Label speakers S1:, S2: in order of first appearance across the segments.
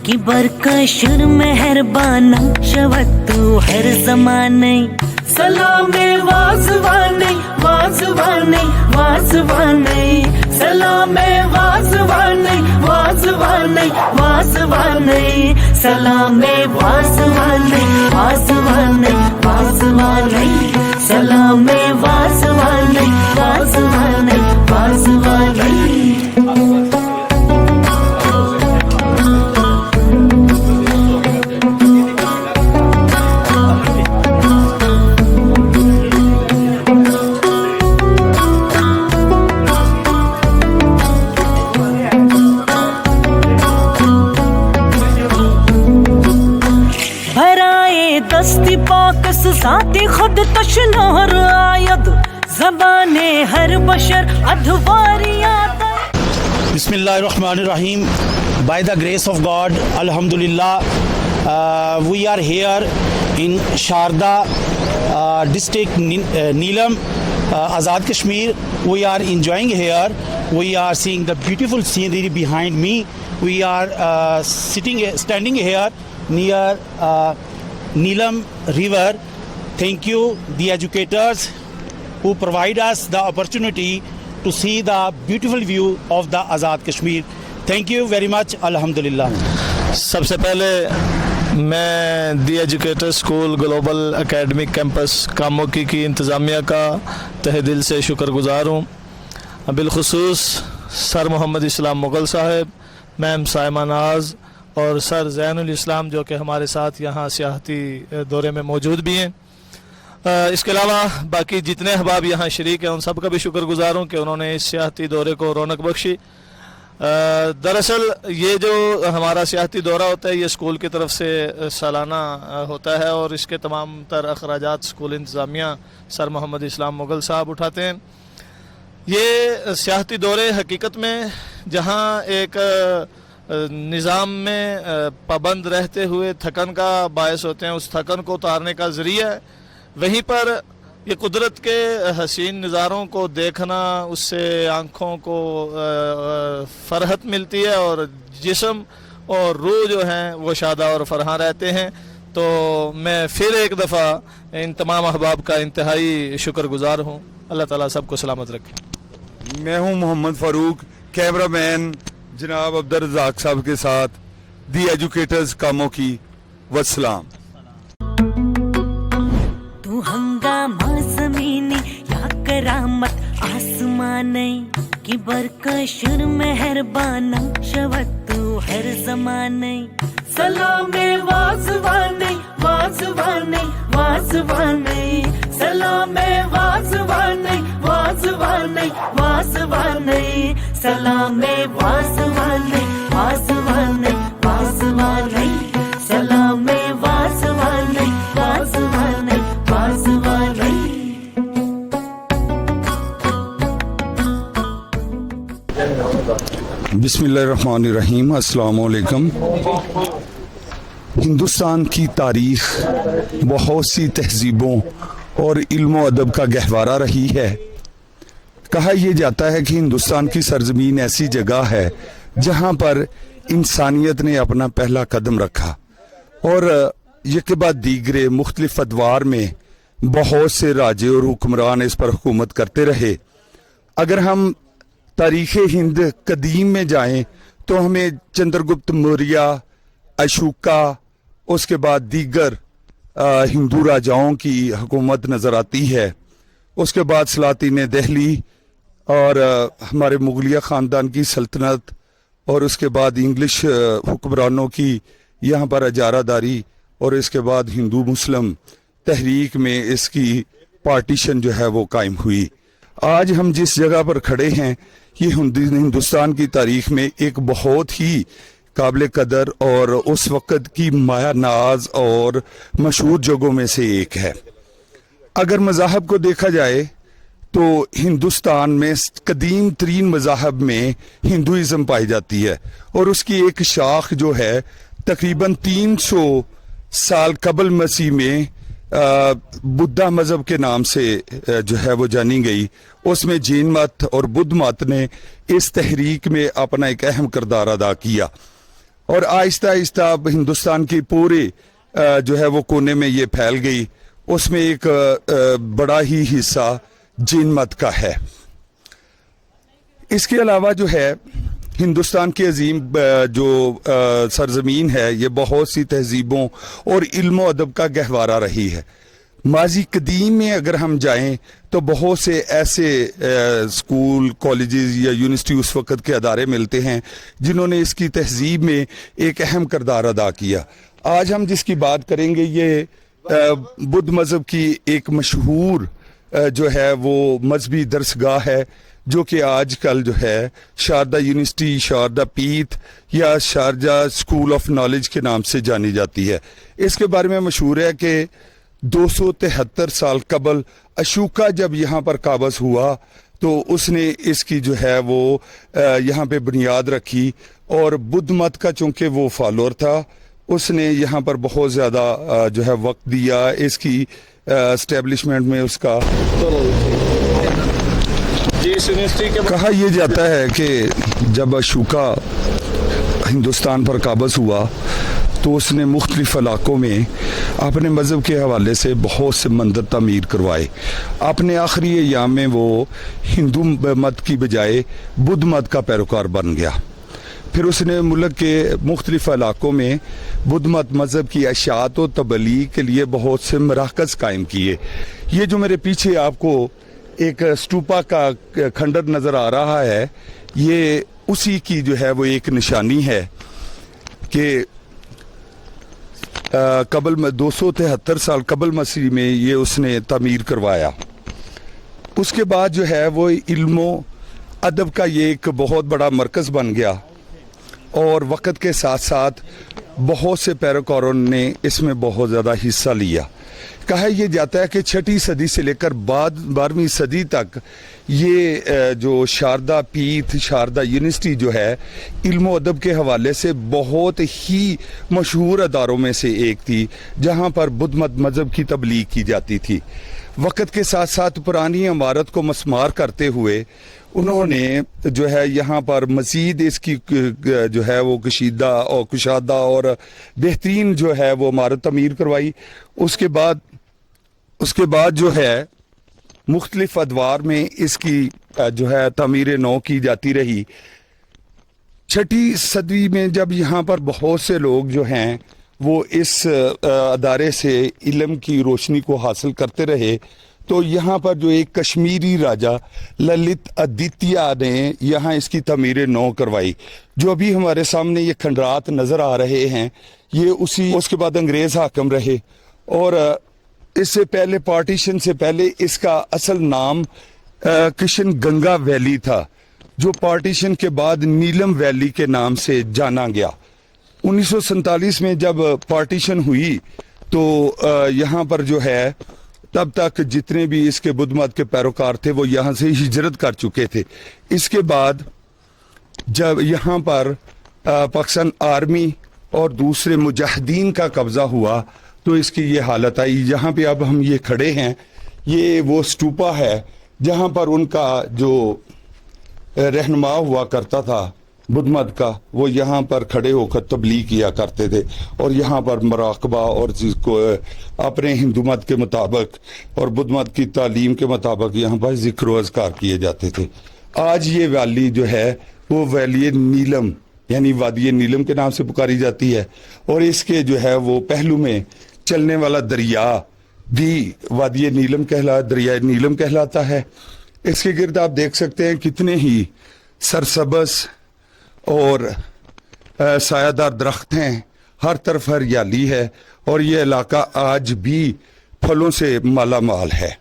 S1: की बरकशुर मेहरबाना शवत तू हर जमाने सलामे वाजवाने वाजवाने वाजवाने सलामे वाजवाने वाजवाने वाजवाने सलामे वाजवाने वाजवाने वाजवाने सलामे वाजवाने वाजवाने वाजवाने दस्ती पाकस साथी खुद तशनहर आयद ज़बाने हर बशर अधवारियात
S2: Bismillahirrahmanirrahim. By the grace of God, Alhamdulillah, we are here in Sharda district, Neelam, Azad Kashmir. We are enjoying here. We are seeing the beautiful scenery behind me. We are standing here near Neelam River. Thank you, the educators who provide us the opportunity to see the beautiful view of the Azad Kashmir. Thank you very much. Alhamdulillah.
S3: सबसे पहले मैं the educator school global academic campus Kamoki की इंतज़ामिया का तहे दिल से शुक्रगुजार हूँ. बिलखुसूस सर मोहम्मद इस्लाम मुग़ल साहब, मैम साइमा नाज और सर ज़ैनुल इस्लाम जो कि हमारे साथ यहाँ सियाहती दौरे में मौजूद भी हैं. इसके अलावा बाकी जितने अहबाब यहाँ शरीक हैं उन सब का भी शुक्रगुजार हूँ कि उन्होंने इस सियाहती दौरे को रौनक बख्शी. दरअसल ये जो हमारा सियाहती दौरा होता है ये स्कूल की तरफ से सालाना होता है और इसके तमाम तर अखराजात स्कूल इंतज़ामिया सर मोहम्मद इस्लाम मुग़ल साहब उठाते हैं. ये सियाहती दौरे हकीकत में जहाँ एक निज़ाम में पाबंद रहते हुए थकन का बायस होते हैं, उस थकन को उतारने का ज़रिया है, वहीं पर ये कुदरत के हसीन नज़ारों को देखना, उससे आँखों को फरहत मिलती है और जिस्म और रूह जो हैं वो शादा और फरहां रहते हैं. तो मैं फिर एक दफ़ा इन तमाम अहबाब का इंतहाई शुक्रगुजार हूँ. अल्लाह ताला सबको सलामत रखे.
S4: मैं हूँ मोहम्मद फ़ारूक, कैमरामैन जनाब अब्दुल रज़ाक साहब के साथ दी एजुकेटर्स कामों की. वस्सलाम.
S1: तू हंगामा ज़मीनी या करामत आसमाने की बरकशुर मेहरबाना शवत तू हर जमाने सलामे वाजवाने वाजवाने वाजवाने सलामे वाजवाने वाजवाने वाजवाने सलामे वाजवाने वाजवाने वाजवाने सलामे वाजवाने वाजवाने वाजवाने.
S4: बिस्मिल्लाहिर्रहमानिर्रहीम. अस्सलाम वालेकुम. हिंदुस्तान की तारीख बहुत सी तहजीबों और इल्म अदब का गहवारा रही है. कहा यह जाता है कि हिंदुस्तान की सरजमीन ऐसी जगह है जहां पर इंसानियत ने अपना पहला कदम रखा और ये के बाद दीगरे मुख्तलिफ अदवार में बहुत से राजे और हुक्मरान इस पर हुकूमत करते रहे. अगर हम तारीख़ हिंद कदीम में जाएं तो हमें चंद्रगुप्त मौर्य, अशोका, उसके बाद दीगर हिंदू राजाओं की हुकूमत नज़र आती है. उसके बाद सलातीन दिल्ली और हमारे मुगलिया ख़ानदान की सल्तनत और उसके बाद इंग्लिश हुक्मरानों की यहाँ पर अजारादारी और इसके बाद हिंदू मुस्लिम तहरीक में इसकी पार्टीशन जो है वो कायम हुई. आज हम जिस जगह पर खड़े हैं ये हिंदुस्तान की तारीख में एक बहुत ही काबिल कदर और उस वक़्त की माया नाज और मशहूर जगहों में से एक है। अगर मज़ाहब को देखा जाए तो हिंदुस्तान में कदीम तरीन मज़ाहब में हिंदुइज़्म पाई जाती है और उसकी एक शाख जो है तकरीबन 300 साल कबल मसीह में बुद्धा मज़हब के नाम से जो है वो जानी गई। उसमें जैन मत और बुद्ध मत ने इस तहरीक में अपना एक अहम किरदार अदा किया और आहिस्ता आहिस्ता अब हिंदुस्तान के पूरे जो है वो कोने में ये फैल गई। उसमें एक बड़ा ही हिस्सा जैन मत का है। इसके अलावा जो है हिंदुस्तान की अजीम जो सरजमीन है ये बहुत सी तहजीबों और इल्म और अदब का गहवारा रही है। माजी कदीम में अगर हम जाएं तो बहुत से ऐसे स्कूल कॉलेजेस या यूनिवर्सिटी उस वक़्त के अदारे मिलते हैं जिन्होंने इसकी तहजीब में एक अहम किरदार अदा किया। आज हम जिसकी बात करेंगे ये बुद्ध मज़हब की एक मशहूर जो है वो मजहबी दरसगाह है जो कि आजकल जो है शारदा यूनिवर्सिटी, शारदा पीठ या शारजा स्कूल ऑफ नॉलेज के नाम से जानी जाती है। इसके बारे में मशहूर है कि 273 साल कबल अशोका जब यहाँ पर काबज़ हुआ तो उसने इसकी जो है वो यहाँ पे बुनियाद रखी और बुद्ध मत का चूँकि वो फॉलोअर था उसने यहाँ पर बहुत ज़्यादा जो है वक्त दिया इसकी एस्टेब्लिशमेंट में उसका। कहा यह जाता है कि जब अशोका हिंदुस्तान पर काबज़ हुआ तो उसने मुख्तलिफ इलाकों में अपने मज़हब के हवाले से बहुत से मंदिर तामीर करवाए। अपने आखिरी अय्याम में वो हिंदू मत की बजाय बुद्ध मत का पैरोकार बन गया। फिर उसने मुल्क के मुख्तलिफ इलाकों में बुद्ध मत मज़हब की अशात व तबलीग के लिए बहुत से मराकज़ कायम किए। ये जो मेरे पीछे आपको एक स्टूपा का खंडर नज़र आ रहा है ये उसी की जो है वो एक निशानी है कि कबल में 273 साल कबल मसीह में ये उसने तामीर करवाया। उसके बाद जो है वो इल्मो अदब का ये एक बहुत बड़ा मरकज़ बन गया और वक़्त के साथ साथ बहुत से पैरोकारों ने इसमें बहुत ज़्यादा हिस्सा लिया। कहा यह जाता है कि 6वीं सदी से लेकर 12वीं सदी तक ये जो शारदा पीठ, शारदा यूनिवर्सिटी जो है इल्म अदब के हवाले से बहुत ही मशहूर अदारों में से एक थी जहाँ पर बुद्ध मज़हब की तबलीग की जाती थी। वक़्त के साथ साथ पुरानी इमारत को मस्मार करते हुए उन्होंने जो है यहाँ पर मज़ीद इसकी जो है वो कशीदा और कुशादा और बेहतरीन जो है वो इमारत तमीर करवाई। उसके बाद जो है मुख्तलिफ अदवार में इसकी जो है तमीर नौ की जाती रही। 6वीं सदी में जब यहाँ पर बहुत से लोग जो हैं वो इस अदारे से इल्म की रोशनी को हासिल करते रहे तो यहाँ पर जो एक कश्मीरी राजा ललित आदित्य ने यहाँ इसकी तमीर नौ करवाई। जो अभी हमारे सामने ये खंडरात नज़र आ रहे हैं ये उसके बाद अंग्रेज़ हाकम रहे और इससे पहले पार्टीशन से पहले इसका असल नाम किशन गंगा वैली था जो पार्टीशन के बाद नीलम वैली के नाम से जाना गया। 1947 में जब पार्टीशन हुई तो यहाँ पर जो है तब तक जितने भी इसके बुद्ध मत के पैरोकार थे वो यहाँ से हिजरत कर चुके थे। इसके बाद जब यहाँ पर पाकिस्तान आर्मी और दूसरे मुजाहिदीन का कब्जा हुआ तो इसकी ये हालत आई। जहाँ पे अब हम ये खड़े हैं ये वो स्टूपा है जहाँ पर उनका जो रहनुमा हुआ करता था बुद्ध मत का वो यहाँ पर खड़े होकर तबलीग किया करते थे और यहाँ पर मराकबा और जिसको अपने हिंदू मत के मुताबिक और बुद्ध मत की तालीम के मुताबिक यहाँ पर जिक्र अज़कार किए जाते थे। आज ये वैली जो है वो वैली नीलम यानी वादी नीलम के नाम से पुकारी जाती है और इसके जो है वो पहलू में चलने वाला दरिया भी वादी नीलम दरिया नीलम कहलाता है। इसके गिर्द आप देख सकते हैं कितने ही सरसब्ज़ और सायादार दरख्त हैं, हर तरफ हरियाली है और ये इलाका आज भी फलों से माला माल है।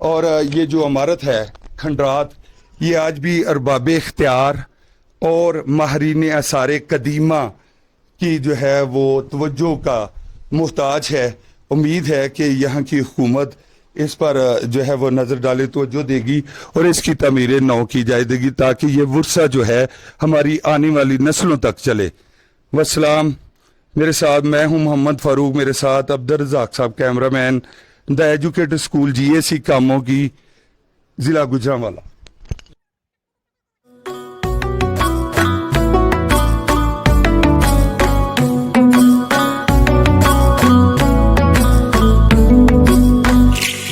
S4: और ये जो इमारत है खंडरात ये आज भी अरबाब इख्तियार اور ماہرین آثار قدیمہ کی جو ہے وہ توجہ کا محتاج ہے. امید ہے کہ یہاں کی حکومت اس پر جو ہے وہ نظر ڈالے, توجہ دے گی اور اس کی تعمیر نو کی جائے دے گی تاکہ یہ ورثہ جو ہے ہماری آنے والی نسلوں تک چلے. والسلام. میرے ساتھ میں ہوں محمد فاروق, میرے ساتھ عبدالرزاق صاحب کیمرہ مین, دا ایجوکیٹر اسکول GAC کاموں کی, ضلع گوجرانوالا.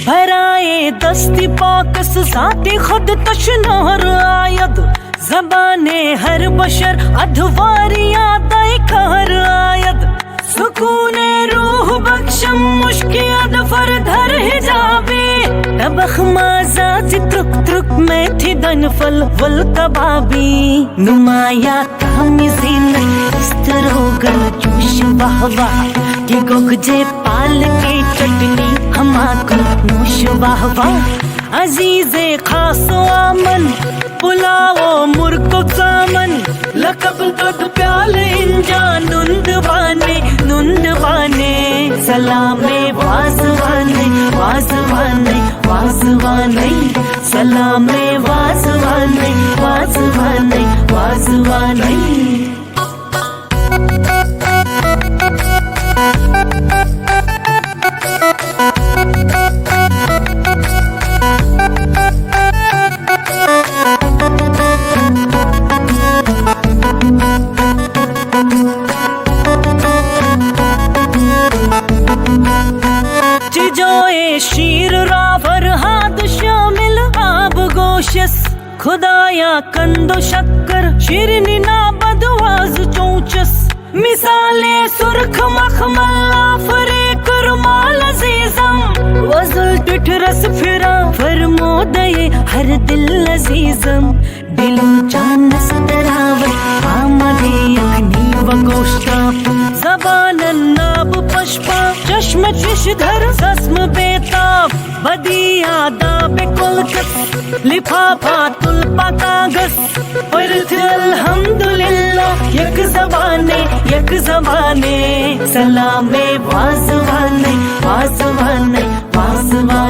S1: برائے دستی پاکس ذاتی خود تشنہر آید, زبان ہر بشر ادھواریاں دائی کہر آید, سکون روح بخشم مشکیاد فردھر حجابی, تبخ مازاد ترک ترک میں تھی دن فل ول کبابی, نمایا کامی زینت استروگن جوش واہ واہ, کہ گوگجے پال کے چٹنی ہما کن نوش واہ واہ, عزیز خاص و آمن پلاو مرکو سامن, لقب دد پیال انجا نند بانے, سلام وازوانے وازوانے وازوانے, سلام وازوانے وازوانے وازوانے. چجوئے شیر را فرہاد شامل آب گوشس, خدایا کند و شکر شیرنی نابدواز چونچس, مثال سرخ مخمل آفرے کرمال عزیزم, وزل ٹٹرس پھرا فرمودے ہر دل عزیزم, دلو جانس تراوت آمدے اکنی و گوشتا, زبان ناب پشپا چشم چشدھر سسم بیتاب, بدی آداب کلکس لفافہ تلپا کاغذ, پرت الحمدللہ یک زبانے یک زبانے, سلام وازوانے وازوانے وازوانے.